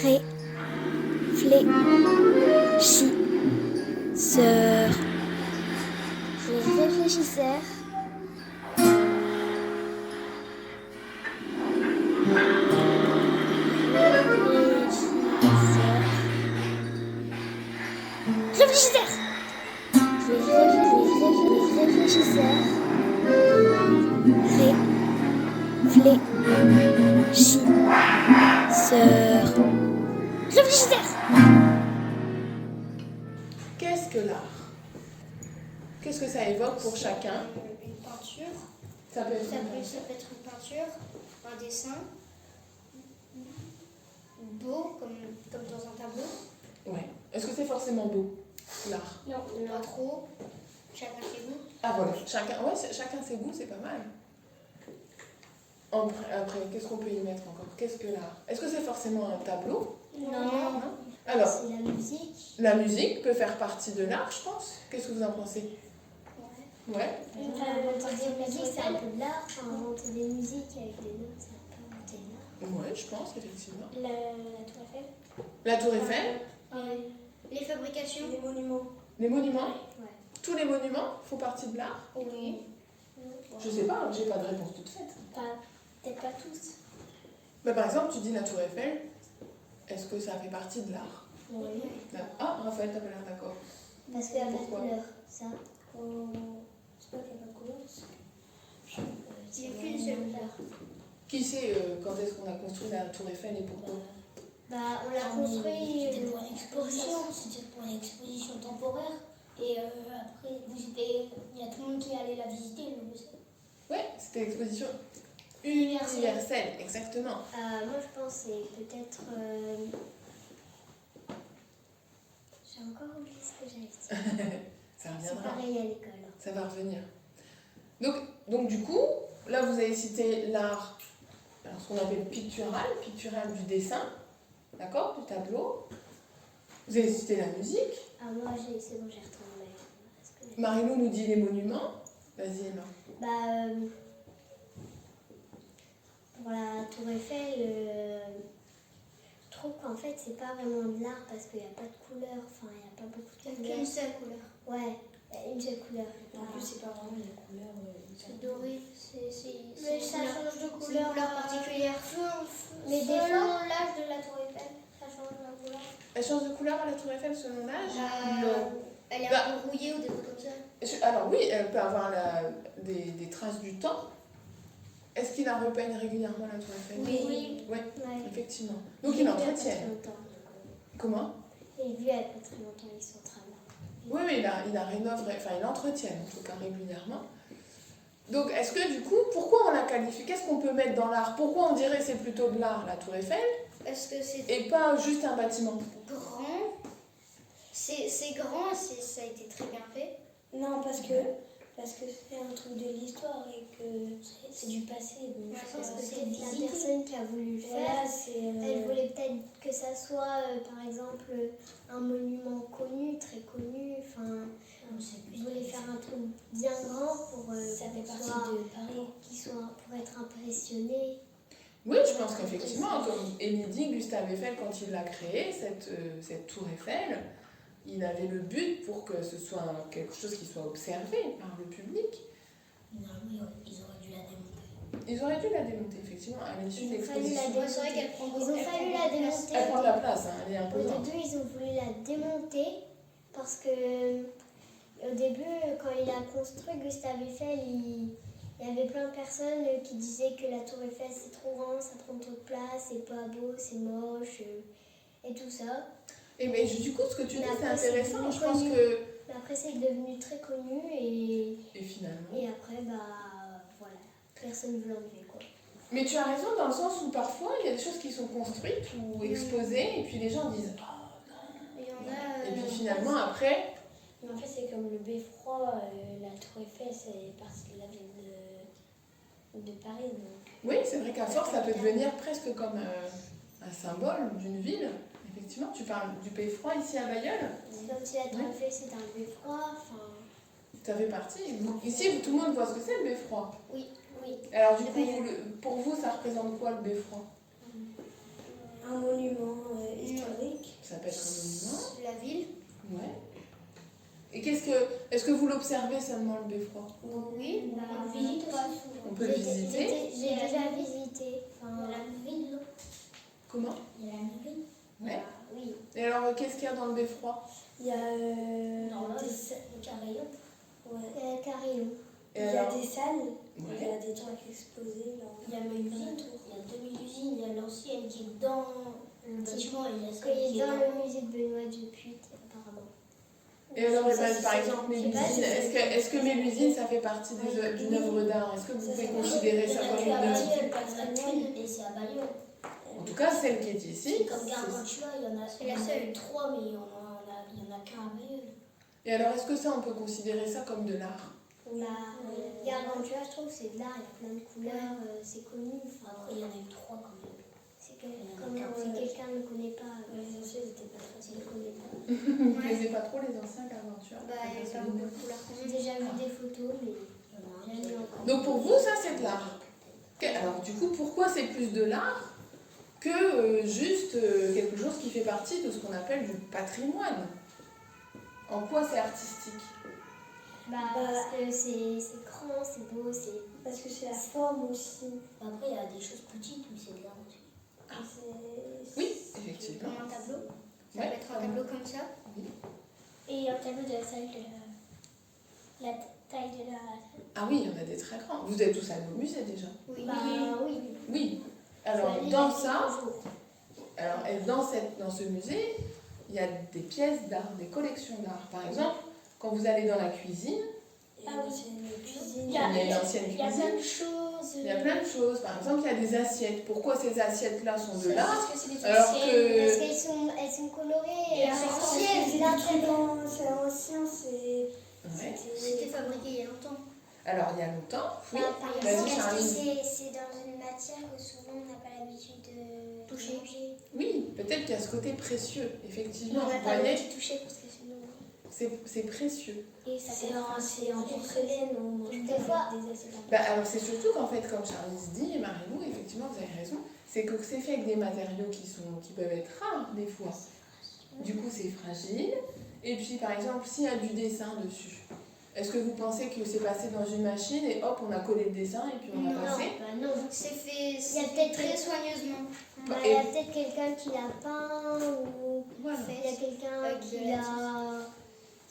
Réfléchisseur. Réfléchisseur. Réfléchisseur. Réfléchisseur. Réfléchisseur. Réfléchisseur. Qu'est-ce que l'art? Qu'est-ce que ça évoque pour chacun? Une peinture. Ça peut être Ça peut être une peinture, un dessin, beau, comme dans un tableau. Ouais. Est-ce que c'est forcément beau, l'art? Non, pas trop. Chacun ses goûts. Ah voilà, chacun ses goûts, c'est pas mal. Après, qu'est-ce qu'on peut y mettre encore? Qu'est-ce que l'art? Est-ce que c'est forcément un tableau? Non. Alors, C'est la musique. la musique peut faire partie de l'art, je pense. Qu'est-ce que vous en pensez? Ouais. Inventer des musiques, c'est un peu de l'art. Inventer des musiques avec des notes, c'est un peu inventer de l'art. Ouais, je pense, effectivement. La Tour Eiffel. La Tour Eiffel? Les fabrications. Les monuments. Les monuments? Ouais. Tous les monuments font partie de l'art? Oui. Je sais pas, j'ai pas de réponse toute faite. Peut-être pas tous. Bah, par exemple, tu dis la Tour Eiffel, est-ce que ça fait partie de l'art? Oui. Ah, Raphaël, t'as pas l'air d'accord. Parce qu'il n'y a pas de Pourquoi? couleur. Ça. C'est pas qu'il n'y a pas de couleur. Il n'y a qu'une seule couleur. Qui sait quand est-ce qu'on a construit la Tour Eiffel et pourquoi? On l'a construit C'était pour une exposition temporaire. Et après, il y a tout le monde qui allait la visiter. Ouais, c'était l'exposition universelle, exactement. moi, je pense que c'est peut-être. J'ai encore oublié ce que j'avais dit. Ça C'est reviendra. pareil à l'école. Ça va revenir. Donc du coup, là vous avez cité l'art, alors ce qu'on appelle pictural du dessin, d'accord, du tableau. Vous avez cité la musique. Moi, c'est bon, j'ai retrouvé. Marilou nous dit les monuments. Vas-y Emma. Pour la Tour Eiffel, je trouve qu'en fait, c'est pas vraiment de l'art parce qu'il n'y a pas de couleur. Enfin, il n'y a pas beaucoup de couleurs. Il y a qu'une seule couleur. Ouais, une seule couleur. En plus, c'est pas vraiment les couleurs. C'est doré. Mais ça change de couleur particulière. Mais des fois, selon l'âge de la tour Eiffel, ça change la couleur. Elle change de couleur à la Tour Eiffel selon l'âge? Elle est Bah, un peu rouillée ou des trucs comme ça. Alors oui, elle peut avoir des traces du temps. Est-ce qu'il la repeigne régulièrement la Tour Eiffel? Oui. Ouais, Ouais. effectivement. Donc il entretient. Comment? Et vu il n'y a pas très longtemps, ils sont très là. Oui, mais il entretient en tout cas régulièrement. Donc, est-ce que du coup, pourquoi on la qualifie? Qu'est-ce qu'on peut mettre dans l'art? Pourquoi on dirait que c'est plutôt de l'art, la Tour Eiffel, Est-ce que c'est et pas juste un bâtiment? grand? C'est grand, ça a été très bien fait. Non, parce que c'est un truc de l'histoire et que c'est du passé. Donc Ouais, Je pense que c'est c'est la visité. personne qui a voulu le faire. voilà, c'est. Elle voulait peut-être que ça soit, par exemple, un monument connu, très connu. Enfin, elle voulait faire un truc bien grand pour Ça fait partie soit- de Paris. pour être impressionné. Oui, je pense qu'effectivement, comme Émile dit, Gustave Eiffel, quand il l'a créée, cette Tour Eiffel, il avait le but pour que ce soit quelque chose qui soit observé par le public. Normalement, ils auraient dû la démonter. Ils auraient dû la démonter, effectivement, à l'issue de Ils ont failli l'exposition. la Ouais, c'est vrai qu'elle prend Ils beaucoup ont failli la démonter. Elle prend de la place, hein, elle est Au imposante. début, ils ont voulu la démonter parce que au début, quand il a construit Gustave Eiffel, il y avait plein de personnes qui disaient que la tour Eiffel c'est trop grand, ça prend trop de place, c'est pas beau, c'est moche et tout ça. Et mais du coup, ce que tu dis, Mais c'est après, c'est intéressant. devenu Je pense connu. que. Mais après, c'est devenu très connu Et finalement. et après, voilà, personne ne veut l'enlever quoi. Mais tu as raison dans le sens où parfois il y a des choses qui sont construites ou exposées et puis les gens disent oh non. Il y en a. Et puis finalement après. Mais en fait, c'est comme le beffroi, la Tour Eiffel, c'est partie de la ville de Paris. Donc. Oui, c'est vrai qu'à force ça peut devenir presque comme un symbole d'une ville. Effectivement, tu parles du beffroi ici à Bailleul. C'est comme si la tour Eiffel c'est un beffroi. Enfin, Ça fait partie. Ici, tout le monde voit ce que c'est le beffroi. oui. Alors du coup, pour vous, ça représente quoi le beffroi? Un monument est-ce que vous l'observez seulement le beffroi? Oui, on visite pas souvent. On peut le visiter. J'ai déjà visité. Il y a la murine, non? Comment? Il y a la murine. Ouais. Oui. Et alors, qu'est-ce qu'il y a dans le beffroi? Il y a Non, des, le carillon. ouais. Carillon. Et Il y a alors, des salles, il y ouais. a des trucs exposés. Là. Il y a l'usine, il y a demi-usines, il y a l'ancienne qui est dans le bâtiment et il y a Qui celle est qui est dans là. le musée de Benoît Dupuy, apparemment. Et alors, Ça, par c'est- exemple, je sais pas si Mélusine, c'est- est-ce que Mélusine, ça fait partie d'une œuvre d'art? Est-ce que vous pouvez considérer ça comme Il y en a une à œuvre? Bayeul, pas à Thune, et c'est à Bayeul. En tout cas, celle qui est ici. C'est comme Gargantua, il y en a C'est la seule. 3, mais il y en a qu'un à Bayeul. Et alors, est-ce que ça, on peut considérer ça comme de l'art? Gargantua, je trouve que c'est de l'art, il y a plein de couleurs, c'est connu. Enfin, Après, il y en a eu 3 quand même. c'est que, comme quelqu'un ne connaît pas, Les anciens n'étaient pas très il ne connaît pas. Vous ne plaisez pas trop les anciens Gargantua? Bah, il y a pas beaucoup de couleurs. J'ai déjà vu des photos, mais jamais encore. Donc, pour vous, ça, c'est de l'art. Ok, alors, du coup, pourquoi c'est plus de l'art que juste quelque chose qui fait partie de ce qu'on appelle du patrimoine? En quoi c'est artistique? Parce que c'est grand, c'est beau, c'est. Parce que c'est la forme aussi. Après, il y a des choses petites, mais c'est de l'art aussi. Oui, effectivement. Comme un tableau. Ça Ouais. peut être un tableau comme ça. Et un tableau de la taille de la taille de la. Ah oui, il y en a des très grands. Vous êtes tous allés au musée déjà? Oui. Oui. Oui. Faut Alors, aller dans y ça, un jour. alors, et dans ce musée, il y a des pièces d'art, des collections d'art. Par exemple, quand vous allez dans la cuisine, Ah oui, c'est une cuisine. il y a une ancienne Il y a cuisine. plein de choses. Il y a plein de choses. Par exemple, il y a des assiettes. Pourquoi ces assiettes-là sont de l'art? Parce que c'est des Alors Parce que... qu'elles sont colorées, Et elles alors, sont c'est anciennes. c'est ancien, c'est. Ouais. C'était fabriqué il y a longtemps. Alors, il y a longtemps, oui. Par Vas-y, exemple, Charline. c'est dans une matière que souvent on n'a pas l'habitude de Toucher. manger. Oui, peut-être qu'il y a ce côté précieux. Effectivement, On n'a vous pas le voyez, droit de toucher parce que sinon. c'est précieux. Et ça C'est en porcelaine, on mange Des pas fois- avec des assiettes en Bah, alors c'est surtout qu'en fait, comme Charlie se dit, et Marie-Lou, effectivement, vous avez raison, c'est que c'est fait avec des matériaux qui peuvent être rares des fois. Du coup, c'est fragile. Et puis, par exemple, s'il y a du dessin dessus, est-ce que vous pensez que c'est passé dans une machine et hop, on a collé le dessin et puis on a Non. passé? non. C'est fait, Il y a c'est peut-être très soigneusement. Il y a peut-être quelqu'un qui l'a peint ou Voilà. il y a quelqu'un Avec qui de l'a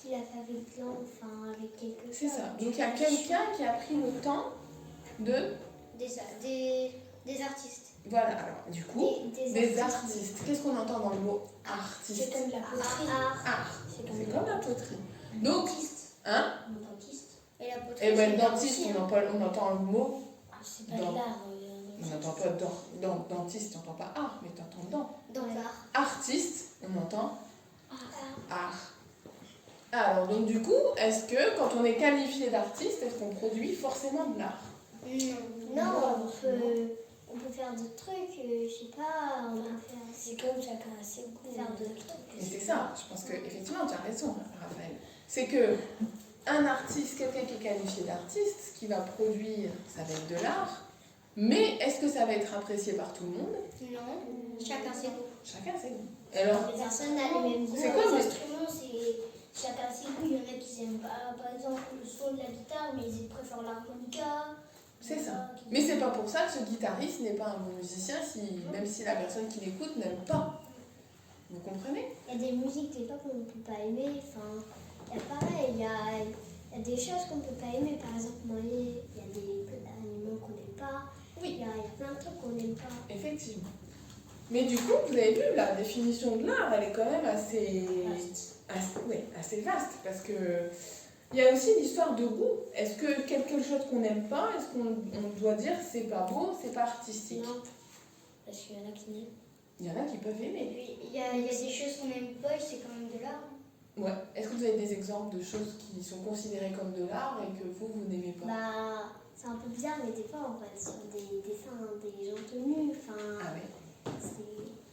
la fait avec l'encre, enfin avec quelque chose. C'est ça. Donc, il y a quelqu'un qui a pris le temps de... Des artistes. Voilà, alors, du coup, des artistes. artistes. Qu'est-ce qu'on entend dans le mot C'est artiste? comme de la poterie. Art. C'est C'est comme la poterie. Donc, hein? Le dentiste. Et la poterie. Et ben, c'est dentiste, aussi, on entend le mot. C'est pas Dans- de l'art. On n'entend pas dentiste, on n'entend pas art, mais tu entends dent. dans l'art. Artiste, on entend art. Alors, donc du coup, est-ce que quand on est qualifié d'artiste, est-ce qu'on produit forcément de l'art? Non, on peut faire d'autres trucs, je sais pas, on peut faire, C'est comme chacun a ses goûts. faire d'autres trucs. Et c'est ça, je pense que effectivement tu as raison, Raphaël. C'est que un artiste, quelqu'un qui est qualifié d'artiste, ce qui va produire, ça va être de l'art, mais est-ce que ça va être apprécié par tout le monde? Non. Chacun ses goûts. Chacun ses goûts. Et alors, Personne n'a les mêmes goûts. c'est quoi Les mais- instruments, c'est chacun ses goûts. Il y en a qui n'aiment pas, par exemple, le son de la guitare, mais ils préfèrent l'harmonica. C'est ça. Mais c'est pas pour ça que ce guitariste n'est pas un bon musicien, même si la personne qui l'écoute n'aime pas. Vous comprenez? Il y a des musiques des fois qu'on ne peut pas aimer, enfin, il y a pareil, il y a des choses qu'on ne peut pas aimer, par exemple manger, il y a des aliments qu'on n'aime pas, Oui. il y a plein de trucs qu'on n'aime pas. Effectivement. Mais du coup, vous avez vu, la définition de l'art, elle est quand même assez vaste, parce que il y a aussi l'histoire de goût. Est-ce que quelque chose qu'on n'aime pas, est-ce qu'on doit dire c'est pas beau, c'est pas artistique? Non. Parce qu'il y en a qui n'aiment. Il y en a qui peuvent Et aimer. puis, il y a des choses qu'on n'aime pas et c'est quand même de l'art. Ouais. Est-ce que vous avez des exemples de choses qui sont considérées comme de l'art et que vous n'aimez pas? Bah, c'est un peu bizarre, mais des fois on va sur des dessins des gens tenus, enfin, Ah ouais.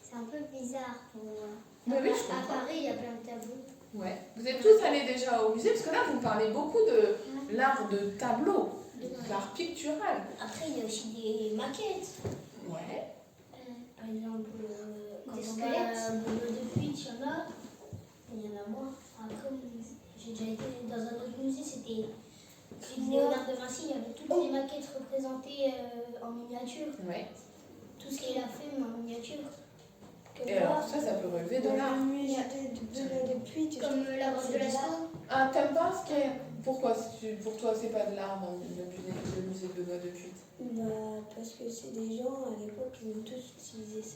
c'est un peu bizarre pour moi. Mais oui, je À comprends. Paris, il y a plein de tableaux. Ouais. Vous êtes tous allés déjà au musée, parce que là, vous parlez beaucoup de l'art de tableau, de l'art pictural. Après, il y a aussi des maquettes. Ouais. Par exemple, quand Des on squelettes. va à Benoît Dupuy, il y en a. Il y en a moins. Après, je j'ai déjà été dans un autre musée, c'était Léonard de Vinci, il y avait toutes les maquettes représentées en miniature. Ouais. Tout ce qu'il a fait, mais en miniature. Que Et alors ça peut relever de Dans l'art. le musée de Benoît Dupuis, tu Comme la grotte de Lascaux. Ah, t'aimes pas ce qui est... Pourquoi pour toi c'est pas de l'art dans le musée de Benoît Dupuis? Bah, parce que c'est des gens, à l'époque, ils ont tous utilisé ça.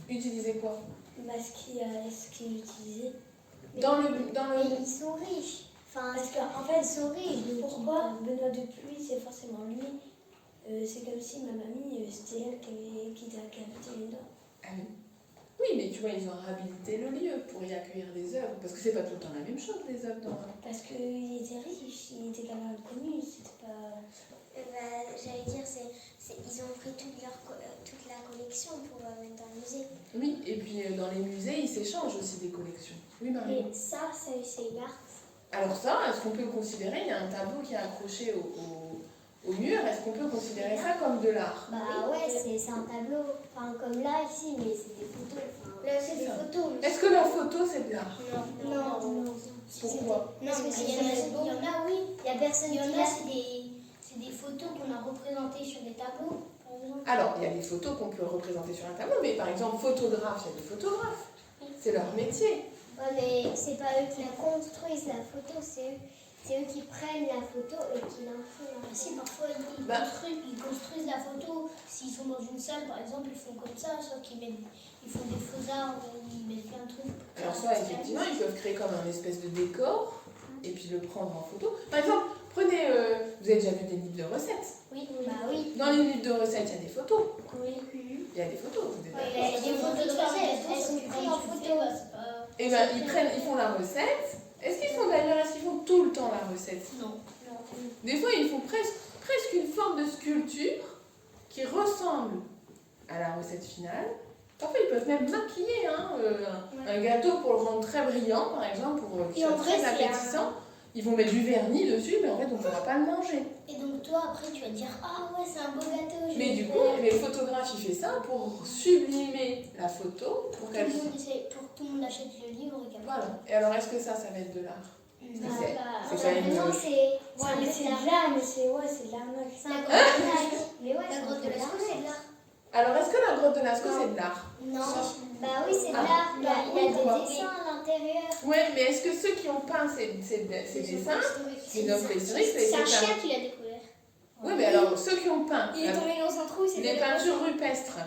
Utiliser quoi? Bah, ce qu'ils utilisaient. Dans le... Mais ils sont riches. Enfin, Parce qu'en fait, ils sont riches. donc pourquoi Benoît Dupuis, c'est forcément lui? C'est comme si ma mamie, c'était elle qui a habité les dents. Ah oui. Oui, mais tu vois, ils ont réhabilité le lieu pour y accueillir des œuvres. Parce que c'est pas tout le temps la même chose, les œuvres dans... Parce qu'il était riche, il était quand même connu, c'était pas... j'allais dire, ils ont pris toute la collection pour la mettre dans le musée. Oui, et puis dans les musées, ils s'échangent aussi des collections. Oui, Marie. Mais ça c'est l'art. Alors ça, est-ce qu'on peut le considérer? Il y a un tableau qui est accroché au mur. Est-ce qu'on peut considérer ça comme de l'art? Bah ouais, c'est un tableau. Enfin, comme là, ici, mais c'est des photos. Enfin, Là, c'est des ça. photos. Est-ce que la photo, c'est de l'art? non. Pourquoi? Non, Parce mais qu'il y en a, oui. Il y a personne Il y en qui a, l'a. c'est des photos qu'on a représentées sur des tableaux, par exemple. Alors, il y a des photos qu'on peut représenter sur un tableau, mais par exemple, photographe, il y a des photographes. C'est leur métier. Ouais, mais c'est pas eux qui la construisent la photo, c'est eux qui prennent la photo et qui l'influent. Ah, si, parfois ils construisent la photo. S'ils sont dans une salle, par exemple, ils font comme ça, sauf ils font des faux arbres, ils mettent plein de trucs. Alors ça, effectivement, ils peuvent créer comme un espèce de décor et puis le prendre en photo. Par exemple, prenez, vous avez déjà vu des livres de recettes. Oui, Bah oui. Dans les livres de recettes, il y a des photos. Oui. Il y a des photos. Vous êtes Ouais, d'accord? il y a des photos de recettes, elles sont prises en photo. Eh ben, ils font la recette. Est-ce qu'ils font tout le temps la recette? Non. Des fois, ils font presque une forme de sculpture qui ressemble à la recette finale. Parfois, ils peuvent même maquiller un gâteau pour le rendre très brillant, par exemple, pour qu'il Et en soit vrai, très c'est appétissant. Ils vont mettre du vernis dessus, mais en fait, on ne pourra pas le manger. Et donc toi, après, tu vas dire, ah ouais, c'est un beau gâteau. je Mais vais du le coup, faire. les photographes, ils font ça pour sublimer la photo, pour Tout qu'elle... le monde achète le livre et qu'après. Voilà. Et alors, est-ce que ça va être de l'art? C'est quand même... Non, c'est mais c'est de l'art, mais c'est de l'arnaque. c'est un grand mais ouais, La grotte de Lascaux, c'est de l'art. Alors, est-ce que la grotte de Lascaux, c'est de l'art? Non. Bah oui, c'est de Ah. l'art. Il y a Pourquoi? des dessins à l'intérieur. Ouais, mais est-ce que ceux qui ont peint ces dessins, c'est œuvres historiques, C'est un un- chien qui l'a découvert. Oui, mais alors, ceux qui ont peint Il est tombé dans un trou, c'est les peintures rupestres,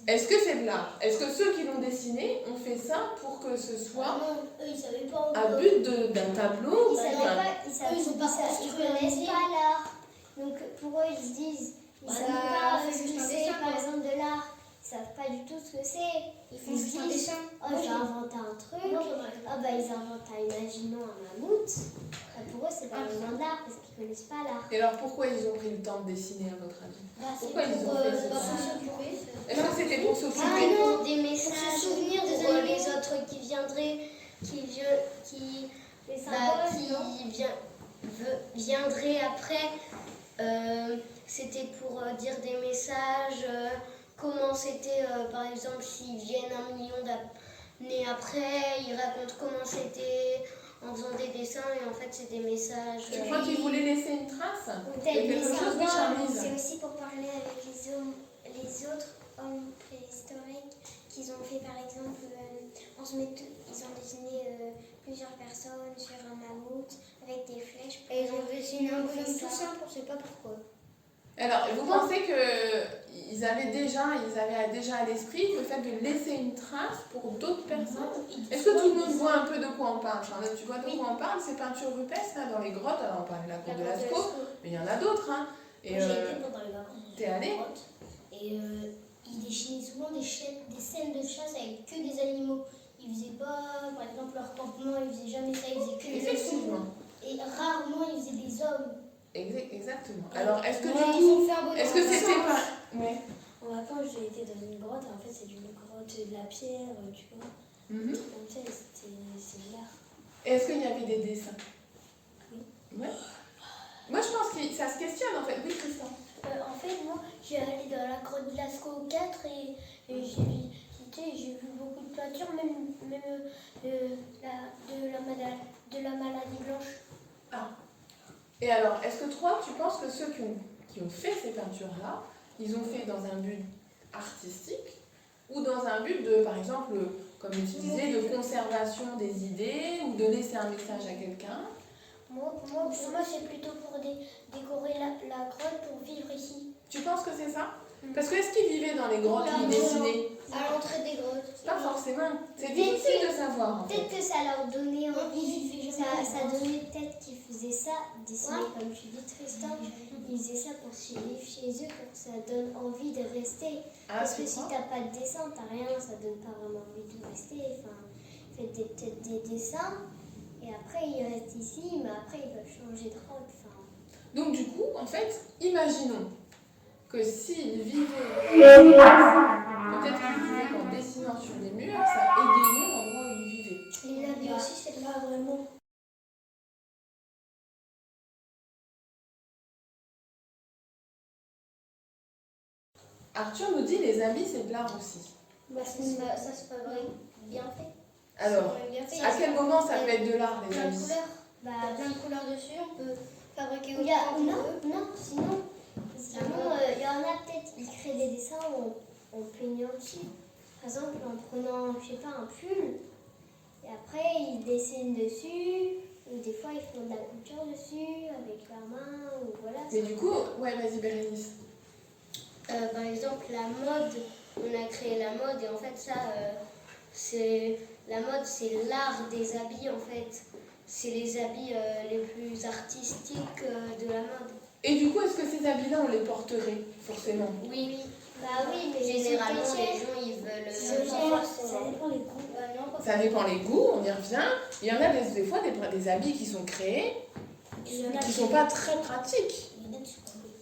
est-ce que c'est de l'art? Est-ce que ceux qui l'ont dessiné ont fait ça pour que ce Ah soit non, eux, ils savaient pas à encore. but d'un tableau? Ils savaient enfin, pas, ils ont pas construit un connaissent musée. pas l'art. Donc pour eux, ils se disent, ils Bah, savent non, pas c'est ce que juste un c'est, dessin, par quoi. exemple, de l'art. Ils savent pas du tout ce que c'est. Ils font juste un disent, dessin. oh, j'ai inventé un truc. Moi, par exemple. Ah bah ils inventent imaginons un mammouth. Bah, pour eux, c'est pas vraiment de l'art parce qu'ils connaissent pas l'art. Et alors, pourquoi ils ont pris le temps de dessiner, à votre avis? Bah, c'est Pourquoi ils ont pour fait ça? s'occuper. Est-ce que c'était pour Ah s'occuper? non, des Pour messages se souvenir des pour animaux. les autres qui viendraient, les Bah, symboles, viendraient après. C'était pour dire des messages, comment c'était, par exemple, s'ils viennent 1 million d'années après, ils racontent comment c'était en faisant des dessins et en fait c'est des messages. Tu crois qu'ils voulaient laisser une trace? Ou Il y a des quelque chose symboles. de Charmise. C'est aussi pour parler avec les autres hommes préhistoriques qu'ils ont fait par exemple, ils ont dessiné plusieurs personnes sur un mammouth avec des flèches. Et ils ont dessiné un bonhomme ça. tout simple, on sait pas pourquoi. Alors, vous pensez qu'ils avaient déjà à l'esprit le fait de laisser une trace pour d'autres personnes? Est-ce que tout le monde voit un peu de quoi on parle, Charlotte? Tu vois de quoi on parle? Ces peintures rupestres là dans les grottes, alors on parlait de la grotte de Lascaux, mais il y en a d'autres. Hein. Et J'ai été pendant les vacances. t'es allée? Et ils dessinaient souvent des scènes de chasse avec que des animaux. Ils faisaient pas, par exemple, leur campement, ils faisaient jamais ça, ils faisaient que des Effectivement. animaux. Et rarement, ils faisaient des hommes. Exactement. Alors, est-ce que Ouais, du ils coup, ont fait un bonhomme. est-ce que c'était pas... Ouais. En vacances, j'ai été dans une grotte, en fait, c'est une grotte de la pierre, tu vois. Mhm. Donc, tu sais, c'est de l'art. Est-ce qu'il y avait des dessins? Oui. Ouais. Moi, je pense que ça se questionne en fait. Oui, Tristan. En fait, moi, j'ai allé dans la grotte de Lascaux 4 et j'ai vu beaucoup de peintures, même de la de la maladie blanche. Et alors, est-ce que toi, tu penses que ceux qui ont fait ces peintures-là, ils ont fait dans un but artistique ou dans un but de, par exemple, comme tu disais, de conservation des idées ou de laisser un message à quelqu'un? Moi c'est plutôt pour décorer la grotte pour vivre ici. Tu penses que c'est ça? Parce que est-ce qu'ils vivaient dans les grottes où ils dessinaient? À l'entrée des grottes. Pas forcément. C'est difficile de savoir. En fait. Peut-être que ça leur donnait envie. Ils vivaient Ça donnait peut-être qu'ils faisaient ça, dessiner comme tu dis Tristan. Ils faisaient ça pour se vivre chez eux, pour que ça donne envie de rester. Ah, Parce que tu si crois? t'as pas de dessin, t'as rien, ça donne pas vraiment envie de rester. Enfin, faites peut-être des dessins et après ils restent ici, mais après ils peuvent changer de route. Enfin, Donc du coup, en fait, imaginons que s'ils vivaient, peut-être qu'ils vivaient en dessinant sur les murs, ça égayait l'endroit où ils vivaient. Et la vie aussi, c'est là vraiment. Arthur nous dit les amis, c'est de l'art aussi. Bah, ça se fabrique bien fait. Alors, C'est bien fait. à quel moment ça peut être de l'art, les Plein de amis? couleurs. bah, Plein de couleurs dessus, on peut fabriquer il y a, autant qu'on veut. non, sinon, il y en a peut-être, ils créent des dessins en peignant dessus. Par exemple, en prenant, je sais pas, un pull, et après ils dessinent dessus, ou des fois ils font de la couture dessus avec leurs mains, ou voilà. Mais du coup, ouais, vas-y Bérénice. Par exemple, la mode, on a créé la mode et en fait ça, c'est la mode, c'est l'art des habits en fait. C'est les habits les plus artistiques de la mode. Et du coup, est-ce que ces habits-là, on les porterait forcément? Oui, Bah oui, mais généralement c'est les gens ils veulent. C'est Ça dépend des goûts. Non, pas Ça dépend les goûts, on y revient. Il y en a des fois des habits qui sont créés, Il y en a qui sont pas très pratiques. Il y en a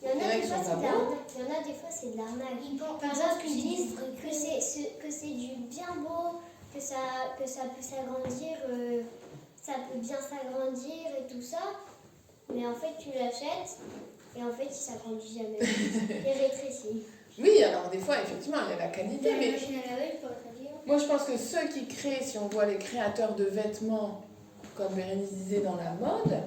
Il y en a des qui fois sont c'est pas de l'arnaque. Il y en a des fois c'est de l'arnaque. Par exemple, ils disent que c'est du bien beau, que ça peut s'agrandir, ça peut bien s'agrandir et tout ça. Mais en fait, tu l'achètes et en fait, il s'agrandit jamais. Il rétrécit. Oui, alors des fois, effectivement, il y a la qualité, la mais machine à laver, je pourrais te dire. moi je pense que ceux qui créent, si on voit les créateurs de vêtements, comme Bérénice disait dans la mode,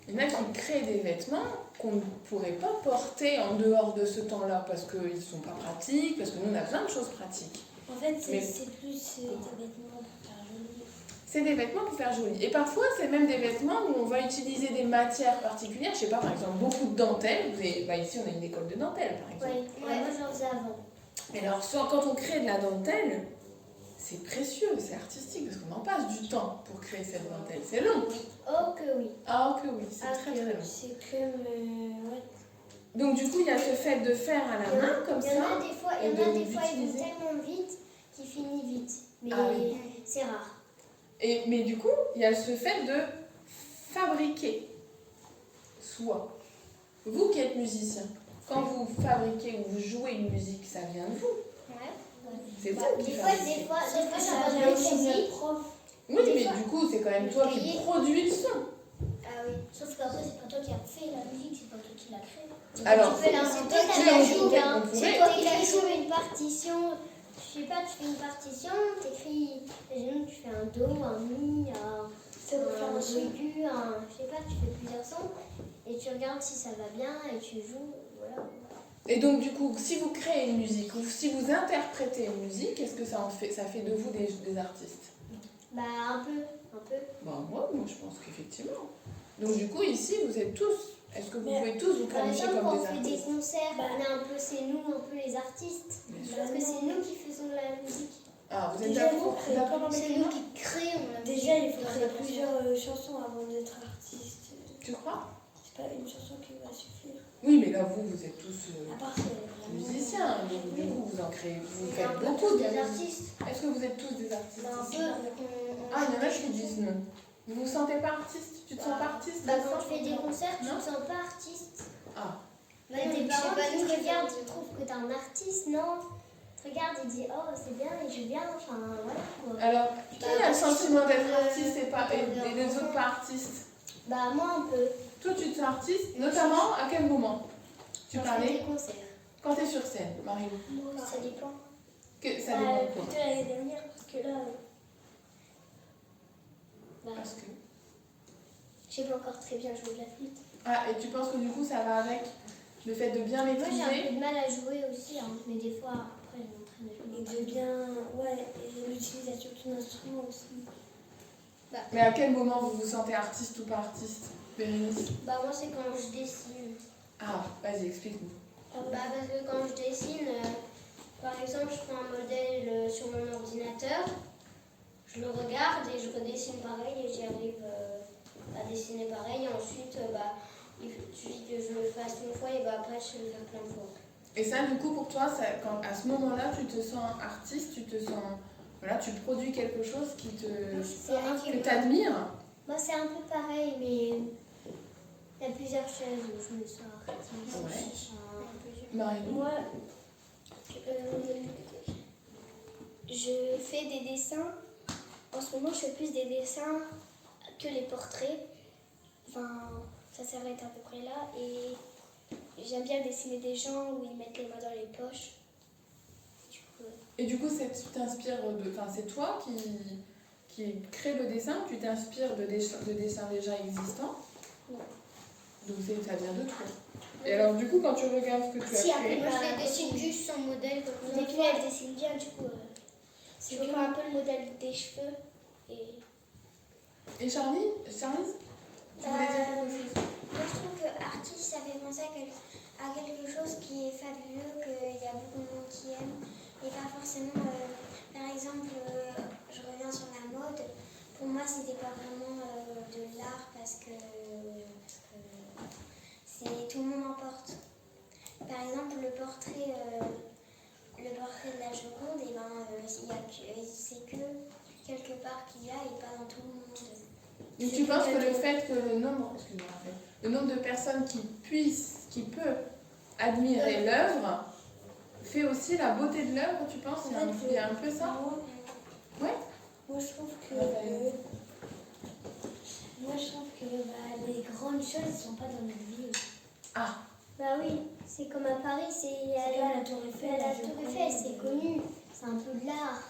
il y en a qui créent des vêtements qu'on ne pourrait pas porter en dehors de ce temps-là parce qu'ils ne sont pas pratiques, parce que nous on a besoin de choses pratiques. En fait, c'est Mais- plus des vêtements pour faire joli. C'est des vêtements pour faire joli. Et parfois, c'est même des vêtements où on va utiliser des matières particulières. Je sais pas, par exemple, beaucoup de dentelles. Ici, on a une école de dentelle, par exemple. Ouais, moi j'en faisais avant. Mais alors, quand on crée de la dentelle, c'est précieux, c'est artistique, parce qu'on en passe du temps pour créer cette dentelle. C'est long. Oh que oui. Ah que oui, c'est Ah, très très long. C'est comme. Ouais. Donc du coup, il y a ce fait de faire à la main, comme Il y en ça. a des fois, et il y en a de des fois ils vont l'utiliser. tellement vite qu'ils finissent vite. Mais Ah oui. c'est rare. Mais du coup, il y a ce fait de fabriquer soi. Vous qui êtes musicien, quand vous fabriquez ou vous jouez une musique, ça vient de vous. C'est vous qui Des fois, fabriquez. ça vient aussi. Oui, mais du coup, c'est quand même toi qui produis le son. Ah oui. Sauf qu'après, c'est pas toi qui as fait la musique, c'est pas toi qui l'as créée. Alors, Tu fais l'inventer, oui, tu la on joues. pourrait- Hein. on C'est pourrait- toi qui écris sur une partition. Je sais pas, tu fais une partition, t'écris. Imaginons, tu fais un do, un mi, un do aigu, je sais pas, tu fais plusieurs sons et tu regardes si ça va bien et tu joues. Voilà. Et donc du coup, si vous créez une musique ou si vous interprétez une musique, qu'est-ce que ça fait de vous des artistes? Bah un peu. Moi, je pense qu'effectivement. Donc du coup, ici, vous êtes tous. Est-ce que vous pouvez tous vous Par qualifier exemple, quand comme on des fait des artistes? concerts, on est un peu, c'est nous un peu les artistes. Bien sûr. Parce que c'est nous qui faisons de la musique. Ah, vous êtes Déjà, d'accord il faut avec C'est moi? nous qui créons la musique. Déjà, il faut créer plusieurs chansons avant d'être artiste. Tu crois? C'est pas une chanson qui va suffire. Oui, mais là, vous êtes tous À part c'est vraiment. musiciens. Donc du coup, vous en créez, vous C'est un faites peu beaucoup tous de des musique. artistes. Est-ce que vous êtes tous des artistes Bah, un ici? peu. Ah, il y en a qui disent non. Vous vous sentez pas artiste? Tu te sens pas artiste? Bah, quand tu fais des concerts, tu Non. te sens pas artiste. Ah. Bah, tes parents qui te regardent, ils trouvent que t'es un artiste, non? Ils te regardent, ils disent oh c'est bien, il joue bien, enfin voilà quoi. Alors, qui a le sentiment d'être artiste et de- les autres pas artistes? Bah moi un peu. Toi, tu te sens artiste, notamment à quel moment? Tu Quand je fais parlais des concerts. quand tu es sur scène, Marie. Ça dépend. Ça dépend de quoi? Plutôt l'année dernière, parce que là. Parce que... Je sais pas encore très bien jouer de la flûte. Ah, et tu penses que du coup ça va avec le fait de bien Moi j'ai un maîtriser? peu de mal à jouer aussi, hein, mais des fois après je m'entraîne à jouer. Et de bien. Ouais, et l'utilisation de ton instrument aussi. Mais à quel moment vous vous sentez artiste ou pas artiste, Bérénice? Bah moi c'est quand je dessine. Ah, vas-y, explique-nous. Bah parce que quand je dessine, par exemple je prends un modèle sur mon ordinateur, je le regarde et je redessine pareil et j'y arrive à dessiner pareil. Et ensuite il suffit que je le fasse une fois et après je vais le faire plein de fois. Et ça, du coup, pour toi, quand, à ce moment-là, tu te sens artiste, tu te sens... Voilà, tu produis quelque chose qui te... que t'admires. Moi c'est un peu pareil, mais il y a plusieurs choses où je me sens artiste. Ouais. Marie-Lou. Moi, je fais des dessins. En ce moment, je fais plus des dessins que les portraits. Enfin, ça s'arrête à peu près là. Et j'aime bien dessiner des gens où ils mettent les mains dans les poches. Du coup, Et du coup, tu t'inspires de... Enfin, c'est toi qui crée le dessin, tu t'inspires de dessins déjà existants. Non. Donc ça vient de toi. Et alors, du coup, quand tu regardes ce que tu as Si, après, créé... moi, je les dessine juste sans modèle. au début, elle dessine bien, du coup. Je reprends un peu le modèle des cheveux. Et Charlie, tu voulais dire quelque chose? Moi je trouve que artiste ça fait penser à quelque chose qui est fabuleux, qu'il y a beaucoup de monde qui aime. Et pas forcément, par exemple, je reviens sur la mode. Pour moi c'était pas vraiment de l'art parce que tout le monde en porte. Par exemple le portrait de la Joconde, et c'est que quelque part qu'il y a et pas dans tout le monde. Donc tu penses que le fait que le nombre de personnes qui peut admirer l'œuvre fait aussi la beauté de l'œuvre, tu penses? Il y a un peu ça? Ouais. Moi, je trouve que les grandes choses ne sont pas dans notre vie. Ah, Bah oui, c'est comme à Paris, C'est comme la Tour Eiffel. la Tour Eiffel, c'est connu, c'est un peu de l'art.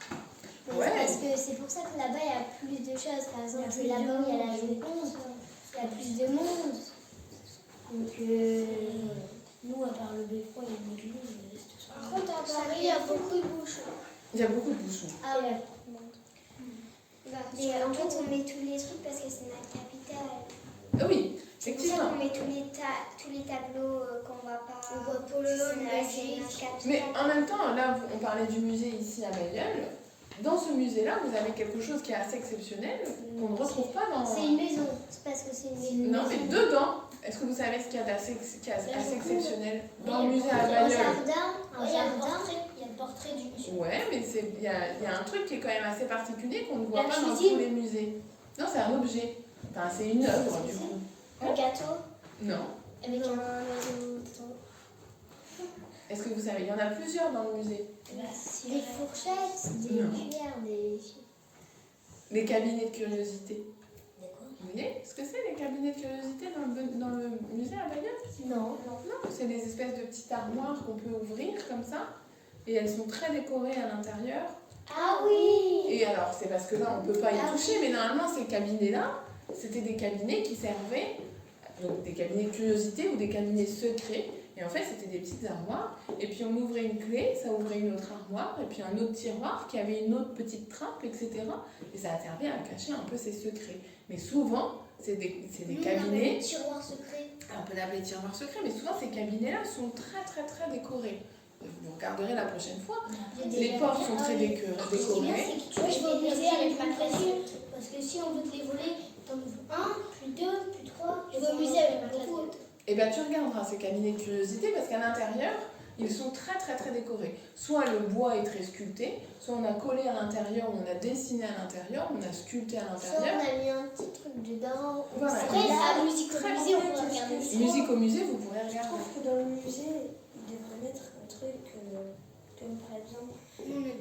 Mais Ouais. Parce que c'est pour ça que là-bas il y a plus de choses. Par exemple, là-bas où il y a la Joconde, il y a plus de monde. Donc Nous, à part le beffroi, il y a une église. C'est tout ça. par contre, à Paris, il y a beaucoup de bouchons. il y a beaucoup de bouchons. Ah ouais. Et en fait, on met tous les trucs parce que c'est notre capitale. Ah oui, C'est pour ça effectivement. qu'on met tous les tableaux qu'on voit pas. On voit Pologne, c'est Belgique. notre capitale. Mais en même temps, là, on parlait du musée ici à Bailleul. Dans ce musée-là, vous avez quelque chose qui est assez exceptionnel, qu'on ne retrouve pas dans... C'est une maison, c'est parce que c'est une maison. Non, mais dedans, est-ce que vous savez ce qu'il y a d'assez assez exceptionnel dans le musée à Un Bailleul? jardin, Il y a le portrait du monsieur. Ouais, mais il y a un truc qui est quand même assez particulier qu'on ne voit La pas dans cuisine. tous les musées. Non, c'est un objet. Enfin, c'est une œuvre, du coup. un gâteau Non. avec un oiseau. Est-ce que vous savez, il y en a plusieurs dans le musée. Des fourchettes, des Non. cuillères, des... Les cabinets de curiosité. Vous voyez ce que c'est, les cabinets de curiosité dans le musée à Bailleul? Non. Non, c'est des espèces de petites armoires qu'on peut ouvrir comme ça. Et elles sont très décorées à l'intérieur. Ah oui. Et alors, c'est parce que là, on ne peut pas y toucher, mais normalement, ces cabinets-là, c'était des cabinets qui servaient, donc des cabinets de curiosité ou des cabinets secrets. Et en fait, c'était des petites armoires. Et puis, on ouvrait une clé, ça ouvrait une autre armoire, et puis un autre tiroir qui avait une autre petite trappe, etc. Et ça servait à cacher un peu ses secrets. Mais souvent, c'est des cabinets... Tiroir secret. On peut l'appeler tiroir secret, mais souvent, ces cabinets-là sont très, très, très décorés. Vous regarderez la prochaine fois. Les portes sont très décorées. Ce qui est bien, c'est que tu peux jouer au musée avec ma classe. Parce que si on veut te les voler, t'en ouvres un, puis deux, puis trois. Je vais au musée avec ma classe. Et bien, tu regarderas ces cabinets de curiosité parce qu'à l'intérieur, ils sont très, très, très décorés. Soit le bois est très sculpté, soit on a collé à l'intérieur, on a dessiné à l'intérieur, on a sculpté à Ça, on l'intérieur. a mis un petit truc dedans. Voilà. Après, à la musique au musée, on peut regarder ça. Musique au musée, vous pourrez Je regarder. trouve que dans le musée, il devrait mettre un truc comme par exemple.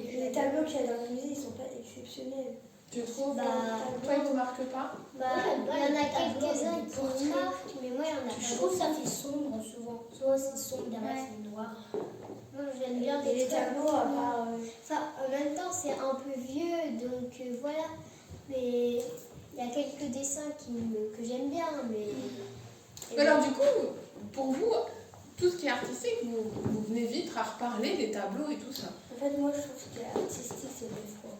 Les tableaux qu'il y a dans le musée, ils sont pas exceptionnels. Tu trouves Bah, toi, ils ne te marquent pas? Il y en a quelques-uns qui me marquent, mais moi, il y en a Je pas. trouve que ça fait sombre souvent. Soit c'est sombre, derrière c'est noir. Moi, j'aime bien Et des les tableaux, à part. Enfin, en même temps, c'est un peu vieux, donc voilà. Mais Il y a quelques dessins que j'aime bien, mais... Mais alors du coup, pour vous, tout ce qui est artistique, vous venez vite à reparler des tableaux et tout ça. En fait, moi, je trouve que l'artistique, c'est des fois.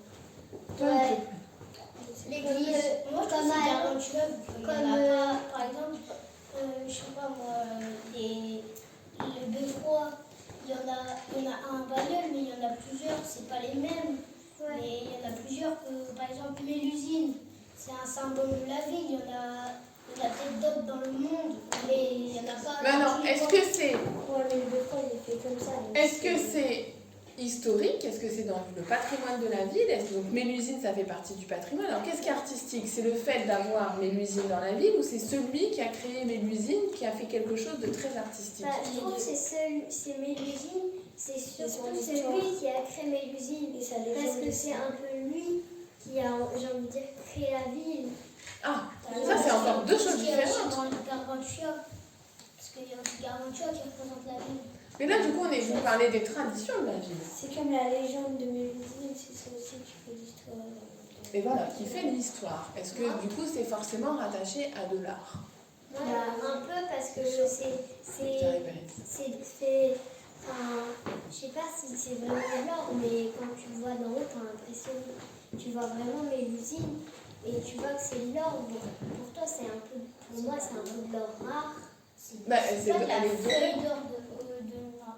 Toi, L'église, moi je trouve que c'est gargantua, par exemple, je sais pas moi, le beffroi, il y en a un bailleul, mais il y en a plusieurs, c'est pas les mêmes. Mais il y en a plusieurs, par exemple Mélusine, c'est un symbole de la ville, il y en a peut-être d'autres dans le monde, mais il y en a pas. mais alors, est-ce que c'est Ouais, mais le beffroi, il est fait comme ça. donc est-ce que c'est historique? Est-ce que c'est dans le patrimoine de la ville? Donc Mélusine, ça fait partie du patrimoine. Alors qu'est-ce qui est artistique? C'est le fait d'avoir Mélusine dans la ville ou c'est celui qui a créé Mélusine qui a fait quelque chose de très artistique? Bah, je trouve que c'est Mélusine, c'est surtout son celui qui a créé Mélusine. Et ça Parce que c'est un peu lui qui a, j'ai envie de dire, créé la ville. Ah, ça c'est encore deux choses Il y a aussi différentes. dans le Gargantua, parce qu'il y a aussi Gargantua qui représente la ville. Mais là, du coup, vous parlez des traditions de la ville. C'est comme la légende de Mélusine, c'est ça aussi qui fait l'histoire. Et voilà, qui fait l'histoire. Est-ce que du coup, c'est forcément rattaché à de l'art? Bah, un peu parce que enfin, je sais pas si c'est vraiment de l'or, mais quand tu le vois d'en haut, t'as l'impression, tu vois vraiment Mélusine et tu vois que c'est de l'or. Bon, pour toi, pour moi, c'est un peu de l'or rare. Bah, C'est pas de la elle est dorée. feuille d'or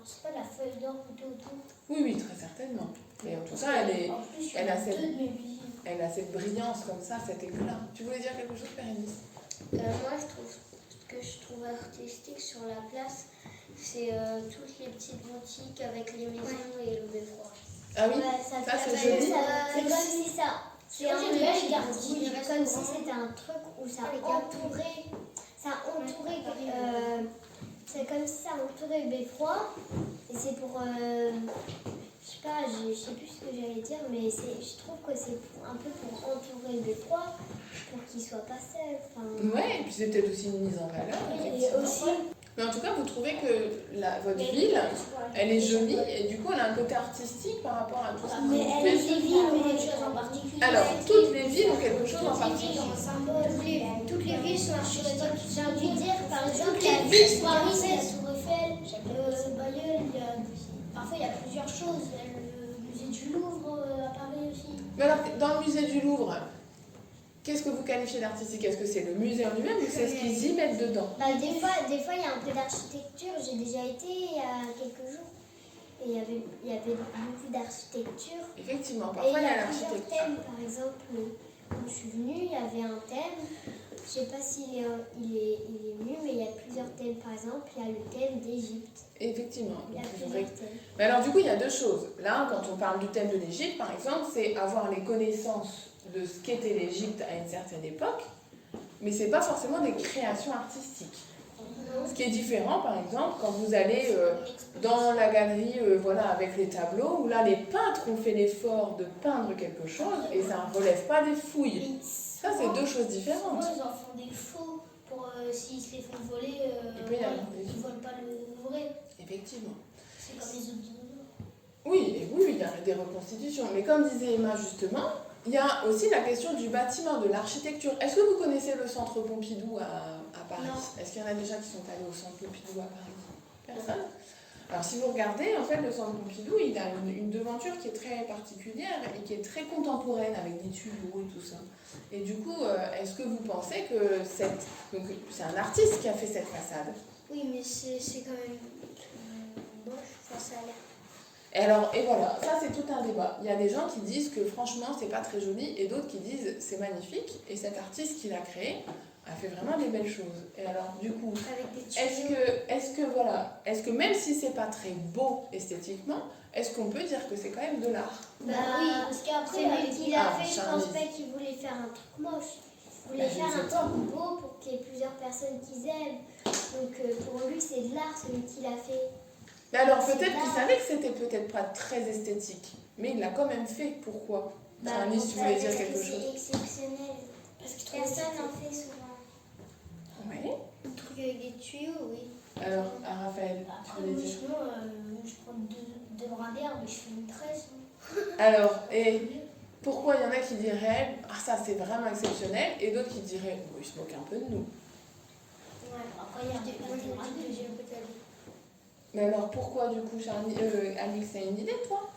c'est pas de la feuille d'or plutôt autour. Oui, oui, très certainement. Mais en tout cas, En plus, il y elle en a a cette- deux de Mélusine. elle a cette brillance comme ça, cet éclat. Tu voulais dire quelque chose, Bérénice? Moi, ce que je trouve artistique sur la place, c'est toutes les petites boutiques avec les maisons et le beffroi. Ah oui, Ouais, ça fait- c'est joli. C'est comme si ça. C'est Moi, un j'aime bien les truc, gargouilles, oui, les comme si restaurants. c'était un truc où ça entourait. C'est comme si ça entourait le beffroi. Et c'est pour. Je sais pas, je sais plus ce que j'allais dire, mais je trouve que c'est un peu pour entourer le beffroi, pour qu'il soit pas seul. Enfin, Ouais, et puis c'est peut-être aussi une mise en valeur. et effectivement. aussi. Mais en tout cas, vous trouvez que votre ville, elle est jolie et du coup, elle a un côté artistique par rapport à tout ce qui Mais est elle fait. est villes, Mais mais quelque chose en particulier. Alors, toutes les villes ont quelque chose en Toutes les particulier. villes ont un symbole. Toutes les villes sont artistiques. j'ai envie de dire, par exemple, Toutes les la villes ville sont artistiques. La Tour Eiffel, Bailleul, parfois il y a plusieurs choses. Il y a le musée du Louvre à Paris aussi. Mais alors, dans le musée du Louvre, qu'est-ce que vous qualifiez d'artistique? Est-ce que c'est le musée en lui-même ou c'est ce qu'ils y mettent dedans? Bah, des fois, il y a un peu d'architecture. J'ai déjà été il y a quelques jours et il y avait beaucoup d'architecture. Effectivement, Et parfois il il y y a a plusieurs l'architecture. thèmes. Par exemple, quand je suis venue, il y avait un thème. Je sais pas s'il est, il est venu, mais il y a plusieurs thèmes. Par exemple, il y a le thème d'Égypte. Effectivement. Il y a C'est vrai. plusieurs thèmes. Mais alors du coup, il y a deux choses. Là, quand on parle du thème de l'Égypte, par exemple, c'est avoir les connaissances de ce qu'était l'Égypte à une certaine époque, mais c'est pas forcément des créations artistiques. Ce qui est différent, par exemple, quand vous allez dans la galerie voilà, avec les tableaux, où là, les peintres ont fait l'effort de peindre quelque chose et ça ne relève pas des fouilles. Ça, c'est deux choses différentes. Souvent, ils en font des faux pour s'ils se les font voler, Il peut y avoir des- ils ne volent pas le vrai. Effectivement. C'est comme les autres dinosaures. Oui, et oui, il y a des reconstitutions. Mais comme disait Emma justement, il y a aussi la question du bâtiment, de l'architecture. Est-ce que vous connaissez le centre Pompidou à Paris? Est-ce qu'il y en a déjà qui sont allés au centre Pompidou à Paris? Personne? Alors si vous regardez, en fait, le centre Pompidou, il a une devanture qui est très particulière et qui est très contemporaine avec des tuyaux et tout ça. Et du coup, est-ce que vous pensez que donc c'est un artiste qui a fait cette façade? Oui, mais c'est quand même moche. Enfin, ça a l'air. Et voilà, ça c'est tout un débat. Il y a des gens qui disent que franchement c'est pas très joli et d'autres qui disent c'est magnifique et cet artiste qui l'a créé a fait vraiment des belles choses. Et alors du coup, Avec des tuyaux. est-ce que même si c'est pas très beau esthétiquement, est-ce qu'on peut dire que c'est quand même de l'art? Bah oui, oui, parce qu'après, c'est lui avec qui l'a Ah, fait. Je Charlie. pense pas qu'il voulait faire un truc moche. Il voulait Bah, je faire ne un sais pas. truc beau pour qu'il y ait plusieurs personnes qui aiment. Donc pour lui, c'est de l'art, celui qui l'a fait. Mais alors C'est peut-être qu'il l'art. savait que c'était peut-être pas très esthétique, mais il l'a quand même fait. Pourquoi? Charlie, tu voulais dire quelque chose? C'est exceptionnel. Parce qu'il Personne n'en fait souvent. Oui. Un truc avec des tuyaux, oui. Alors, à Raphaël, tu Après, voulais moi, dire? sinon, je prends deux brins d'herbe et je fais une tresse. Alors, et pourquoi il y en a qui diraient ah ça c'est vraiment exceptionnel et d'autres qui diraient oh, ils se moquent un peu de nous. Après, il y a des deuxième peut-être. Mais alors pourquoi du coup Charlie, Alix, t'as une idée toi?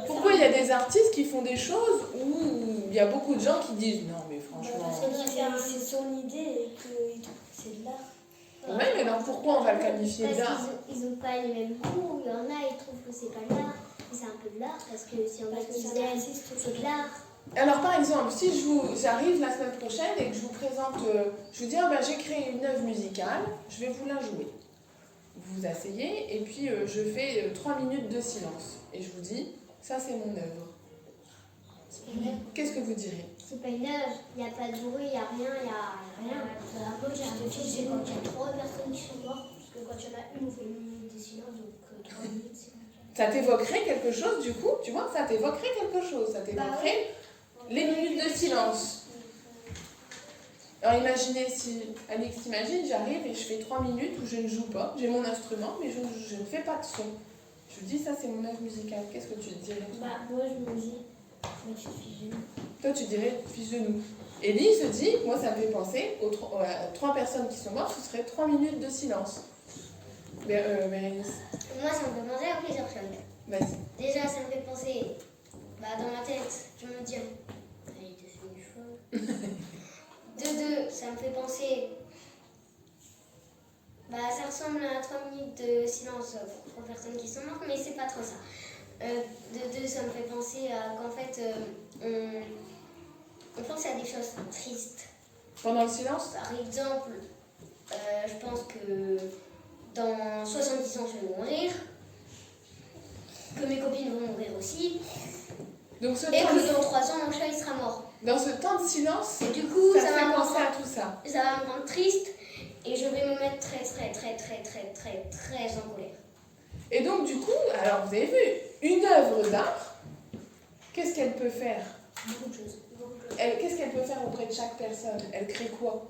Pourquoi il y a des artistes qui font des choses où il y a beaucoup de gens qui disent non mais franchement... C'est son idée et qu'il trouve que c'est de l'art. Ouais, mais alors pourquoi on va le qualifier Parce d'art? qu'ils n'ont pas les mêmes goûts. Il y en a, ils trouvent que c'est pas de l'art. Mais c'est un peu de l'art parce que si on va Parce que c'est un dire artiste, c'est de l'art. Alors par exemple, si j'arrive la semaine prochaine et que je vous présente, je vous dis ah, ben, j'ai créé une œuvre musicale, je vais vous la jouer. Vous vous asseyez et puis je fais 3 minutes de silence. Et je vous dis, ça c'est mon œuvre. Qu'est-ce que vous direz? C'est pas une œuvre. Il n'y a pas de bruit, il n'y a rien, il n'y a rien. Moi, j'ai un petit, c'est quand il y a 3 personnes qui sont mortes, parce que quand il y en a une, on fait une minute de silence, donc 3 minutes, c'est bon. Ça t'évoquerait quelque chose du coup? Tu vois, ça t'évoquerait quelque chose. Ça t'évoquerait les minutes de silence. Alors imaginez si, Alix, t'imagines, j'arrive et je fais 3 minutes où je ne joue pas. J'ai mon instrument, mais je ne fais pas de son. Je vous dis, ça c'est mon œuvre musicale. Qu'est-ce que tu dirais? Moi je me dis, mais tu te fiches de nous. Toi tu dirais, fiche de nous. Ellie se dit, moi ça me fait penser aux 3 personnes qui sont mortes, ce serait 3 minutes de silence. Bérénice, Moi, ça me fait penser à plusieurs choses. vas-y. Déjà, ça me fait penser, dans ma tête, je me dis, elle était une folle. De deux, ça me fait penser, ça ressemble à 3 minutes de silence pour 3 personnes qui sont mortes, mais c'est pas trop ça. De deux, ça me fait penser qu'en fait, on pense à des choses tristes. Pendant le silence? Par exemple, je pense que dans 70 ans, je vais mourir, que mes copines vont mourir aussi, Donc ce et temps que dans 3 ans, mon chat il sera mort. dans ce temps de silence, Et du coup, ça ça fait va me penser rendre, à tout ça. ça va me rendre triste, et je vais me mettre très en colère. Et donc du coup, alors vous avez vu, une œuvre d'art, qu'est-ce qu'elle peut faire? Beaucoup de choses. Qu'est-ce qu'elle peut faire auprès de chaque personne? Elle crée quoi?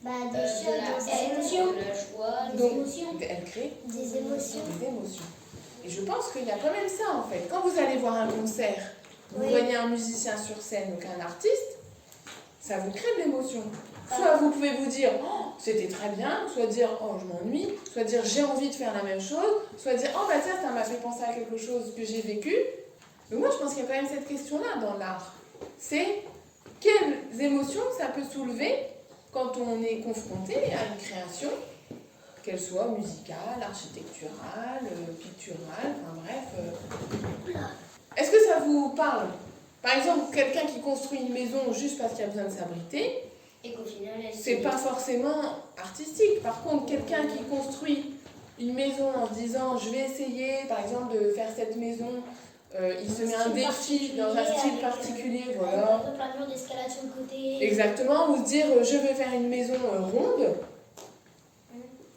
Des De choses, la des haine, émotions. de la joie, Donc, émotions. elle crée Des émotions. des émotions. Et je pense qu'il y a quand même ça en fait. Quand vous allez voir un concert, vous Oui. voyez un musicien sur scène, donc un artiste, ça vous crée de l'émotion. Soit vous pouvez vous dire oh, c'était très bien, soit dire oh je m'ennuie, soit dire j'ai envie de faire la même chose, soit dire oh bah tiens ça m'a fait penser à quelque chose que j'ai vécu. Mais moi je pense qu'il y a quand même cette question-là dans l'art. C'est quelles émotions ça peut soulever quand on est confronté à une création, qu'elle soit musicale, architecturale, picturale, enfin bref. Est-ce que ça vous parle? Par exemple, quelqu'un qui construit une maison juste parce qu'il a besoin de s'abriter, et qu'au final, c'est pas forcément artistique. Par contre, quelqu'un qui construit une maison en se disant je vais essayer par exemple de faire cette maison, il se met un défi dans un style particulier, voilà. Par exemple, un mur d'escalade sur le côté. Exactement, ou se dire je vais faire une maison ronde.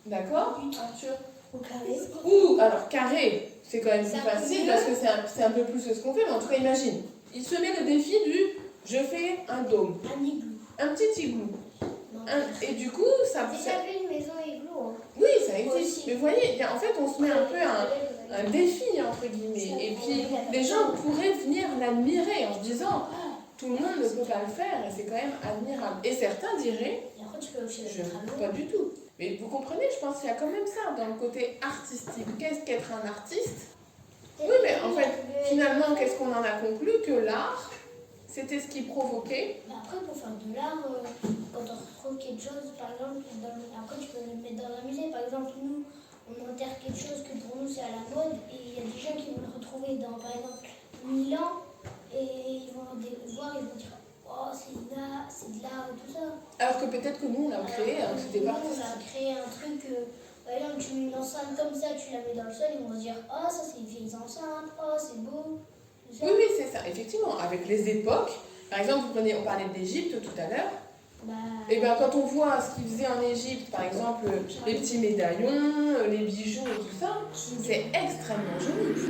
D'accord, Arthur? Au carré. Ou alors carré, c'est quand même plus C'est un peu facile mieux. parce que c'est un peu plus ce qu'on fait, mais en tout cas imagine. Il se met le défi du je fais un dôme, Un igloo. un petit igloo. Et du coup, ça. J'ai déjà vu une maison igloo. Hein. Oui, ça existe. Aussi. Mais vous voyez, en fait, on se met un peu un défi, entre guillemets. Et puis, les gens pourraient venir l'admirer en se disant oh, tout le monde ne peut pas le faire et c'est quand même admirable. Et certains diraient Et après, tu peux aussi je ne mettre un peux mot. pas du tout. Mais vous comprenez, je pense qu'il y a quand même ça dans le côté artistique. Qu'est-ce qu'être un artiste? Oui, mais en fait, finalement, qu'est-ce qu'on en a conclu? Que l'art, c'était ce qui provoquait. Mais après, pour faire de l'art, quand on retrouve quelque chose, par exemple, après tu peux le mettre dans un musée. Par exemple, nous, on enterre quelque chose que pour nous c'est à la mode et il y a des gens qui vont le retrouver dans, par exemple, Milan et ils vont le voir et ils vont dire oh, c'est de l'art et tout ça. Alors que peut-être que nous, on l'a créé, Alors, c'était nous, pas on a créé un truc, par exemple, tu mets une enceinte comme ça, tu la mets dans le sol, ils vont se dire oh, ça c'est une vieille enceinte, oh, c'est beau. Tout ça. Oui, oui, c'est ça, effectivement. Avec les époques, par exemple, on parlait d'Égypte tout à l'heure. Et bien, quand on voit ce qu'ils faisaient en Égypte, par exemple, les petits médaillons, les bijoux et tout ça, c'est extrêmement joli.